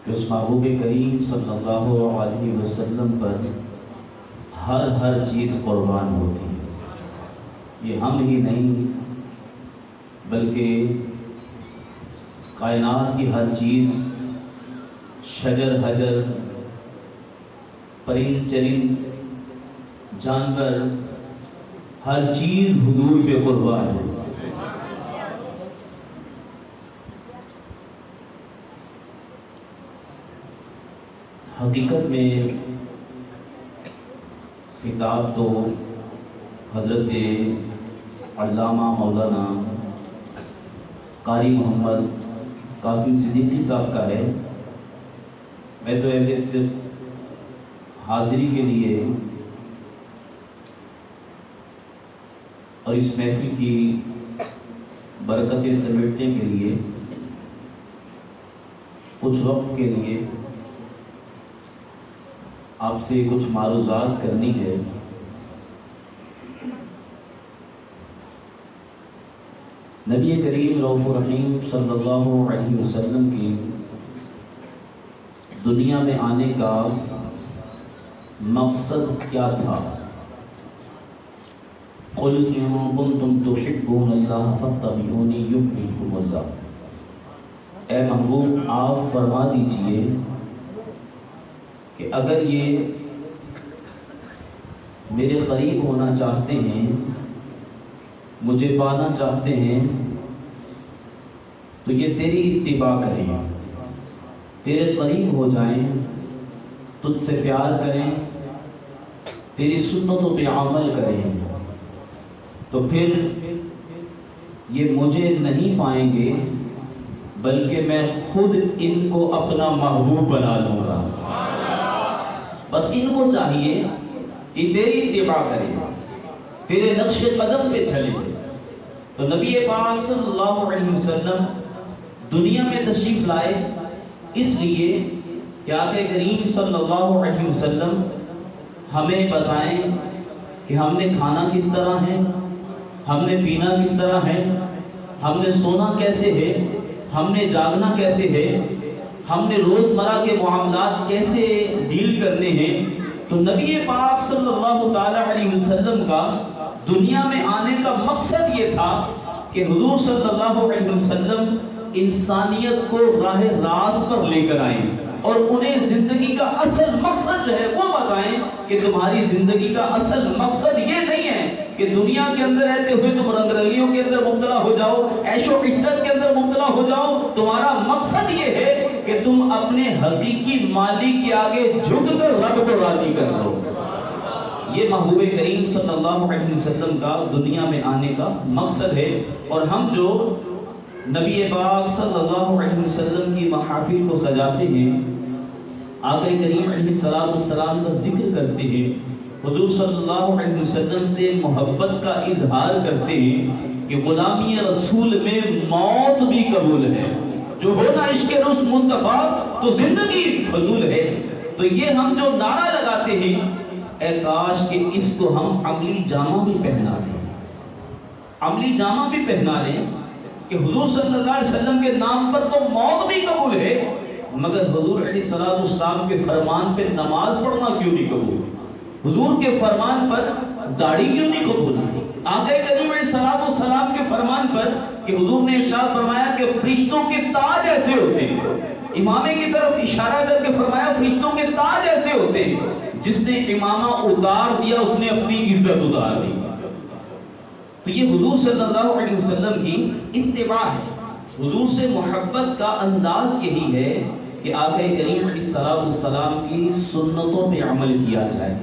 کہ اس محبوب کریم صلی اللہ علیہ وسلم پر ہر چیز قربان ہوتی ہے۔ یہ ہم ہی نہیں بلکہ کائنات کی ہر چیز، شجر حجر، پرند چرند، جانور، ہر چیز حضور پہ قربان ہے۔ حقیقت میں کتاب تو حضرت علامہ مولانا قاری محمد قاسم صدیقی صاحب کا ہے۔ میں تو ایسے صرف حاضری کے لیے اور اس محفل کی برکتیں سمیٹنے کے لیے کچھ وقت کے لیے آپ سے کچھ معروضات کرنی ہے۔ نبی کریم رؤوف الرحیم صلی اللہ علیہ وسلم کی دنیا میں آنے کا مقصد کیا تھا؟ قُلْ إِن كُنتُمْ تُحِبُّونَ اللَّهَ فَاتَّبِعُونِي يُحْبِبْكُمُ اللَّهُ۔ اے محبوب آپ فرما دیجئے کہ اگر یہ میرے قریب ہونا چاہتے ہیں، مجھے پانا چاہتے ہیں، تو یہ تیری اتباع کریں، تیرے قریب ہو جائیں، تجھ سے پیار کریں، تیری سنتوں پہ عمل کریں، تو پھر یہ مجھے نہیں پائیں گے بلکہ میں خود ان کو اپنا محبوب بنا لوں گا۔ بس ان کو چاہیے کہ تیری اتباع کریں، تیرے نقش قدم پہ چلے۔ تو نبی پاک صلی اللہ علیہ وسلم دنیا میں تشریف لائے اس لیے کہ آقا کریم صلی اللہ علیہ وسلم ہمیں بتائیں کہ ہم نے کھانا کس طرح ہے، ہم نے پینا کس طرح ہے، ہم نے سونا کیسے ہے، ہم نے جاگنا کیسے ہے، ہم نے روزمرہ کے معاملات کیسے ڈیل کرنے ہیں۔ تو نبی پاک صلی اللہ علیہ وسلم کا دنیا میں آنے کا مقصد یہ تھا کہ حضور صلی اللہ علیہ وسلم انسانیت کو راہ راست پر لے کر آئیں اور انہیں زندگی کا اصل مقصد جو ہے وہ بتائیں کہ تمہاری زندگی کا اصل مقصد یہ نہیں ہے کہ دنیا کے اندر رہتے ہوئے تم رنگ رنگیوں کے اندر مبتلا ہو جاؤ، عیش و عشرت کے اندر مبتلا ہو جاؤ۔ تمہارا مقصد یہ ہے کہ تم اپنے حقیقی مالک کے آگے جھک کر رب کو راضی کر لو۔ یہ محبوب کریم صلی اللہ علیہ وسلم کا دنیا میں آنے کا مقصد ہے۔ اور ہم جو نبی پاک صلی اللہ علیہ وسلم کی محافل کو سجاتے ہیں، آقا کریم علیہ السلام کا ذکر کرتے ہیں، حضور صلی اللہ علیہ وسلم سے محبت کا اظہار کرتے ہیں کہ غلامی رسول میں موت بھی قبول ہے، جو ہونا عشق رس مصطفیٰ تو زندگی فضول ہے۔ تو یہ ہم جو نعرہ لگاتے ہیں، اے کاش کہ اس کو ہم عملی جامہ بھی پہنا دیں، عملی جامہ بھی پہنا دیں کہ حضور صلی اللہ علیہ وسلم کے نام پر تو موت بھی قبول ہے، مگر حضور علیہ السلام کے فرمان پہ نماز پڑھنا کیوں نہیں قبول؟ حضور کے فرمان پر داڑھی کیوں نہیں قبول؟ آقا کریم علیہ السلام کے فرمان پر کہ حضور نے ارشاد فرمایا کہ فرشتوں کے تاج ایسے ہوتے ہیں، امامے کی طرف اشارہ کر کے فرمایا فرشتوں کے تاج ایسے ہوتے ہیں، جس نے امامہ اتار دیا اس نے اپنی عزت اتار دی۔ تو یہ حضور صلی اللہ علیہ وسلم کی اتباع ہے۔ حضور سے محبت کا انداز یہی ہے کہ آقا کریم علیہ السلام کی سنتوں پہ عمل کیا جائے،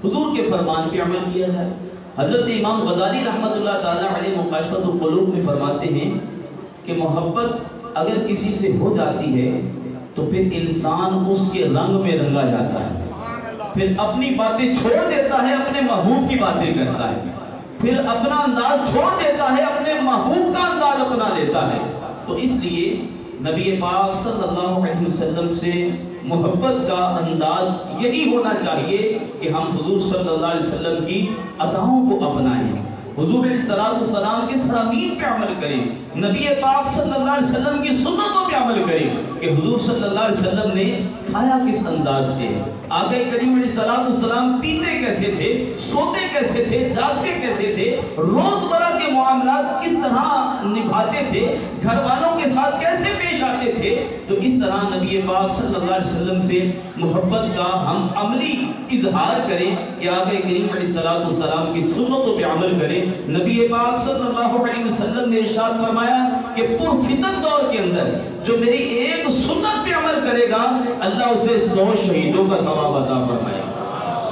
حضور کے فرمان پہ عمل کیا جائے۔ حضرت امام غزالی رحمۃ اللہ تعالیٰ علیہ مکاشفۃ القلوب میں فرماتے ہیں کہ محبت اگر کسی سے ہو جاتی ہے تو پھر انسان اس کے رنگ میں رنگا جاتا ہے، پھر اپنی باتیں چھوڑ دیتا ہے، اپنے محبوب کی باتیں کرتا ہے، پھر اپنا انداز چھوڑ دیتا ہے، اپنے محبوب کا انداز اپنا لیتا ہے۔ تو اس لیے نبی پاک صلی اللہ علیہ وسلم سے محبت کا انداز یہی ہونا چاہیے کہ ہم حضور صلی اللہ علیہ وسلم کی اداؤں کو اپنائیں، حضور علیہ السلام کے فرامین پہ عمل کریں، نبی پاک صلی اللہ علیہ وسلم کی سنتوں پہ عمل کریں کہ حضور صلی اللہ علیہ وسلم نے کھایا کس انداز سے، آقا کریم علیہ السلام پیتے کیسے تھے، سوتے کیسے تھے، جاگتے کیسے تھے، روزمرہ کے معاملات کس طرح نبھاتے تھے، گھر والوں کے ساتھ کیسے پیش آتے تھے۔ تو اس طرح نبی پاک صلی اللہ علیہ وسلم سے محبت کا ہم عملی اظہار کریں کہ آقا کریم علیہ السلام کی سنتوں پہ عمل کریں۔ نبی پاک صلی اللہ علیہ وسلم نے ارشاد فرمایا کہ پرفتن دور کے اندر جو میری ایک سنت پہ عمل کرے گا اللہ اسے 100 شہیدوں کا ثواب عطا فرمائے گا،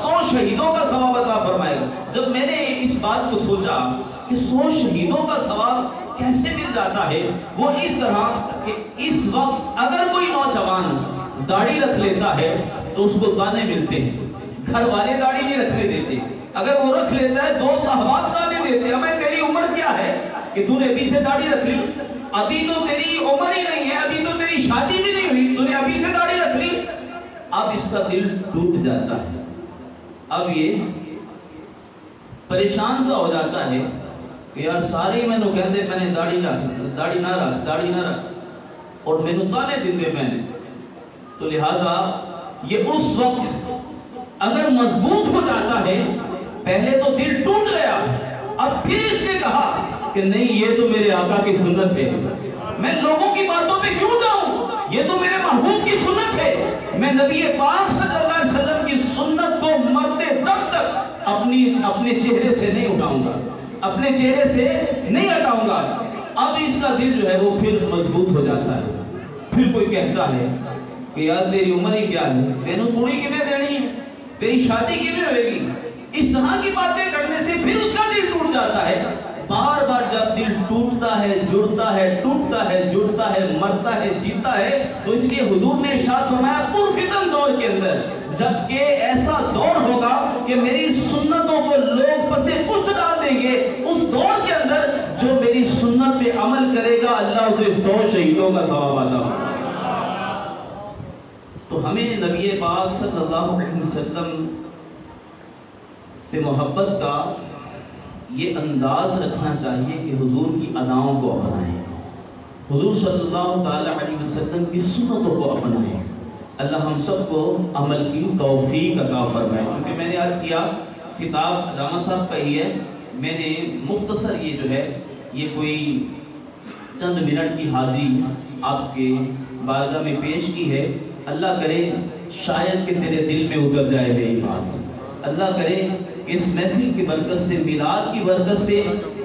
100 شہیدوں کا ثواب عطا فرمائے گا۔ جب میں نے اس بات کو سوچا کہ 100 شہیدوں کا ثواب کیسے مل جاتا ہے، وہ اس طرح کہ اس وقت اگر کوئی نوجوان داڑھی رکھ لیتا ہے تو اس کو تانے ملتے ہیں، گھر والے داڑھی نہیں رکھنے دیتے، اگر وہ رکھ لیتا ہے دوست احباب تانے دیتے، ابے تیری عمر کیا ہے کہ تو نے ابھی سے داڑھی رکھ لی، ابھی تو تیری عمر ہی نہیں ہے، ابھی تو تیری شادی بھی نہیں ہوئی، تو نے ابھی سے داڑھی رکھ لی۔ اب اس کا دل ٹوٹ جاتا ہے، اب یہ پریشان سا ہو جاتا ہے کہ یار سارے میں نو کہتے میں نے داڑھی نہ رکھ اور میں نو تانے دیتے میں نے، تو لہٰذا یہ اس وقت اگر مضبوط ہو جاتا ہے، پہلے تو دل ٹوٹ گیا، اب پھر اس نے کہا کہ نہیں یہ تو میرے آقا کی سنت ہے، میں لوگوں کی باتوں پہ کیوں جاؤں، یہ تو میرے محبوب کی سنت ہے، میں نبی پاک صلی اللہ علیہ وسلم کی سنت کو مرتے دم تک اپنے چہرے سے نہیں اٹھاؤں گا، اپنے چہرے سے نہیں ہٹاؤں گا۔ اب اس کا دل جو ہے وہ پھر مضبوط ہو جاتا ہے۔ پھر کوئی کہتا ہے کہ یار تیری عمر ہی کیا ہے، تینوں تھوڑی کتنے دینی ہے، تیری شادی کیوں ہوئے گی، اس طرح کی باتیں کرنے سے پھر اس کا دل ٹوٹ جاتا ہے۔ بار بار جب دل ٹوٹتا ہے، جڑتا ہے، ٹوٹتا ہے، جڑتا ہے، مرتا ہے، جیتا ہے، تو اس لیے حضور نے ارشاد فرمایا پرفتن دور کے اندر جبکہ ایسا دور ہوگا کہ میری سنتوں کو لوگ پسے پشت ڈال دیں گے، اس دور کے اندر جو میری سنت پہ عمل کرے گا اللہ اسے 100 شہیدوں کا ثواب عطا فرمائے گا۔ تو ہمیں نبی پاک صلی اللہ علیہ وسلم سے محبت کا یہ انداز رکھنا چاہیے کہ حضور کی اداؤں کو اپنائیں، حضور صلی اللہ تعالی علیہ وسلم کی سنتوں کو اپنائیں۔ اللہ ہم سب کو عمل کی توفیق عطا فرمائے۔ کیونکہ میں نے عرض کیا کتاب علامہ صاحب کا ہی ہے، میں نے مختصر یہ جو ہے یہ کوئی چند منٹ کی حاضری آپ کے بارگاہ میں پیش کی ہے۔ اللہ کرے شاید کہ تیرے دل میں اتر جائے میری بات، اللہ کرے اس محفل کی برکت سے، میلاد کی برکت سے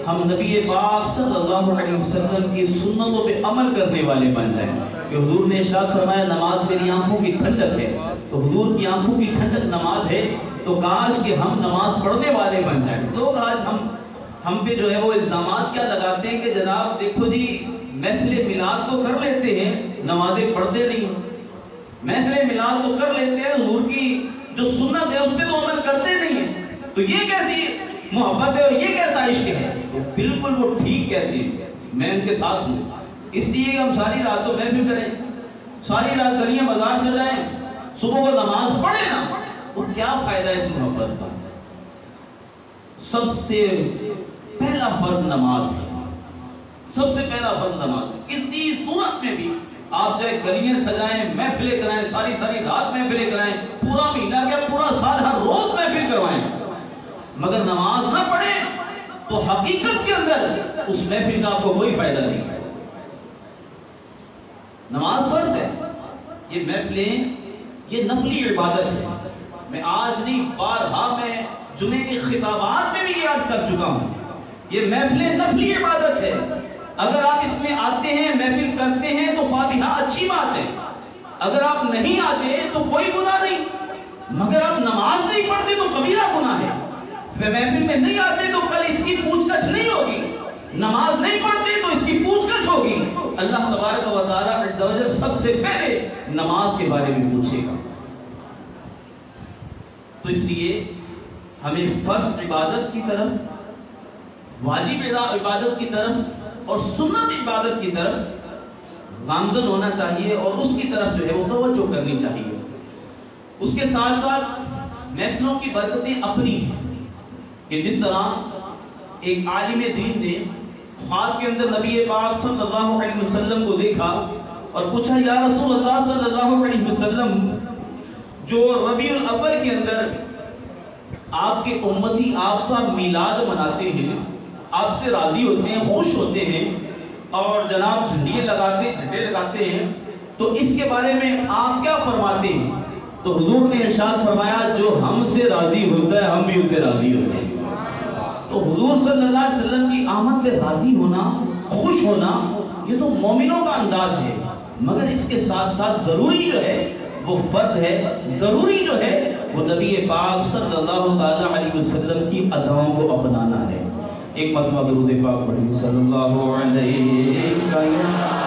ہم نبی پاک صلی اللہ علیہ وسلم کی سنتوں پہ عمل کرنے والے بن جائیں۔ کہ حضور نے ارشاد فرمایا نماز میری آنکھوں کی ٹھنڈک ہے، تو حضور کی آنکھوں کی ٹھنڈک نماز ہے، تو کاش کہ ہم نماز پڑھنے والے بن جائیں۔ لوگ آج ہم پہ جو ہے وہ الزامات کیا لگاتے ہیں کہ جناب دیکھو جی محفل میلاد تو کر لیتے ہیں، نمازیں پڑھتے نہیں، محفل میلاد تو کر لیتے ہیں، حضور کی جو سنت ہے اس پہ تو عمل کرتے نہیں ہیں، تو یہ کیسی محبت ہے اور یہ کیسا عشق ہے؟ تو بالکل وہ ٹھیک کہتے ہیں، میں ان کے ساتھ ہوں۔ اس لیے ہم ساری رات تو محفل کریں، ساری رات گلیاں بازار سجائیں، صبح کو نماز پڑھیں نا، تو کیا فائدہ ہے اس محبت کا؟ سب سے پہلا فرض نماز ہے، سب سے پہلا فرض نماز ہے۔ کسی صورت میں بھی آپ چاہے گلیاں سجائیں، محفلیں کرائیں، ساری رات محفلیں کرائیں، پورا مہینہ کیا پورا سال ہر روز محفل کروائیں، مگر نماز نہ پڑھیں تو حقیقت کے اندر اس محفل کا آپ کو کوئی فائدہ نہیں ہے۔ نماز فرض ہے، یہ محفلیں یہ نفلی عبادت ہے۔ میں آج نہیں بارہا میں جمعے کے خطابات میں بھی یہ عرض کر چکا ہوں، یہ محفلیں نفلی عبادت ہے۔ اگر آپ اس میں آتے ہیں محفل کرتے ہیں تو فاتحہ اچھی بات ہے، اگر آپ نہیں آتے تو کوئی گناہ نہیں، مگر آپ نماز نہیں پڑھتے تو کبیرہ گناہ ہے۔ محفل میں نہیں آتے تو کل اس کی پوچھ گچھ نہیں ہوگی، نماز نہیں پڑھتے تو اس کی پوچھ گچھ ہوگی۔ اللہ تبارک و تعالیٰ عز و جل سب سے پہلے نماز کے بارے میں پوچھے گا۔ تو اس لیے ہمیں فرض عبادت کی طرف، واجب عبادت کی طرف اور سنت عبادت کی طرف گامزن ہونا چاہیے اور اس کی طرف جو ہے وہ توجہ کرنی چاہیے۔ اس کے ساتھ ساتھ محفلوں کی برکتیں اپنی ہیں کہ جس طرح ایک عالم دین نے خواب کے اندر نبی پاک صلی اللہ علیہ وسلم کو دیکھا اور پوچھا یا رسول اللہ صلی اللہ علیہ وسلم، جو ربیع الاول کے اندر آپ کے امتی آپ کا میلاد مناتے ہیں، آپ سے راضی ہوتے ہیں، خوش ہوتے ہیں اور جناب جھنڈے لگاتے ہیں، تو اس کے بارے میں آپ کیا فرماتے ہیں؟ تو حضور نے ارشاد فرمایا جو ہم سے راضی ہوتا ہے ہم بھی اس سے راضی ہوتے ہیں۔ تو حضور صلی اللہ علیہ وسلم کی آمد پہ راضی ہونا، خوش ہونا، یہ تو مومنوں کا انداز ہے، مگر اس کے ساتھ ساتھ ضروری جو ہے وہ فرض ہے، ضروری جو ہے وہ نبی پاک صلی اللہ علیہ وسلم کی اداؤں کو اپنانا ہے۔ ایک مرتبہ درود پاک پڑھیں صلی اللہ علیہ وسلم۔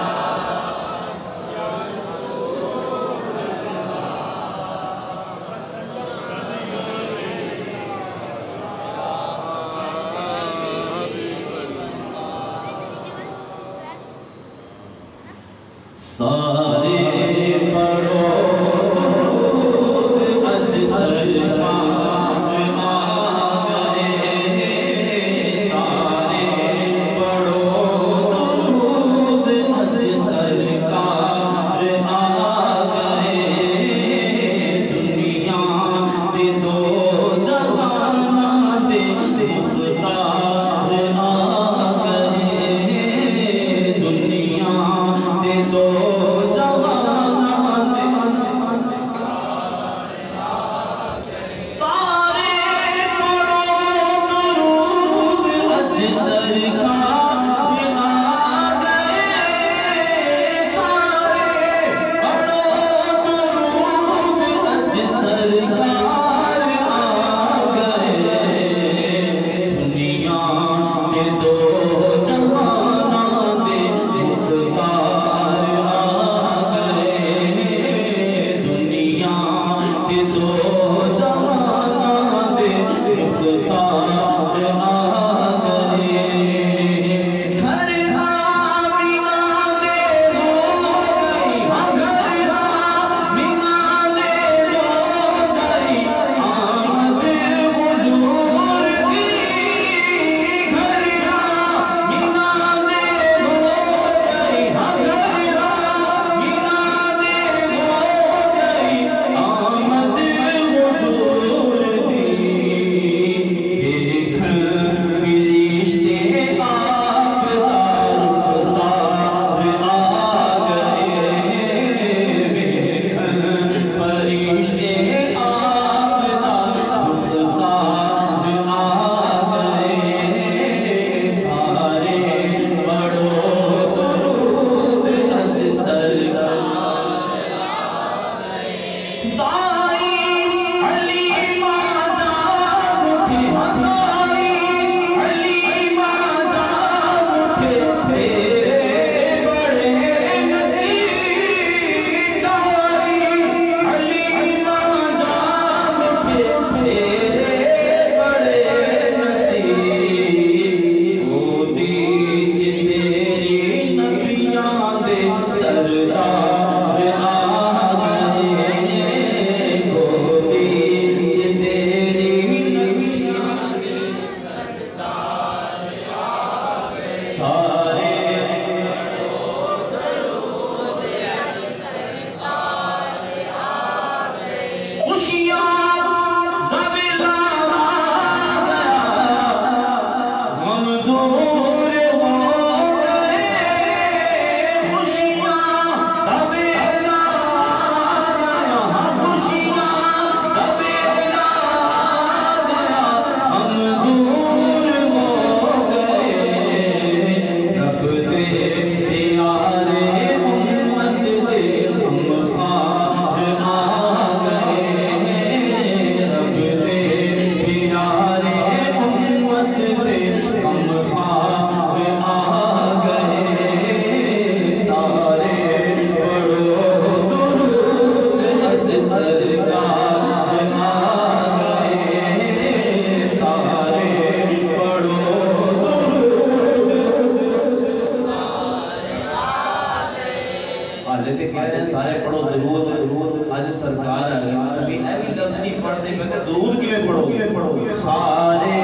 سارے پڑھو درود، آج سرکار آ گیا، کبھی ایوی لفظ نہیں پڑھتے، میں کہ درود کیوں پڑھو گے؟ سارے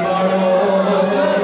پڑھو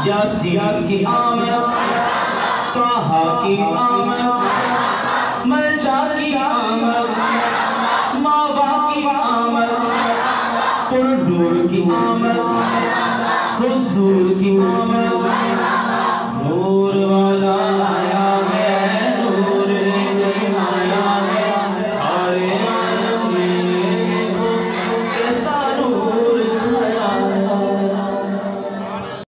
یاسین کی آمد، طٰہٰ کی آمد، ملجا کی آمد، ماوا کی آمد، پردور کی آمد، حضور کی آمد،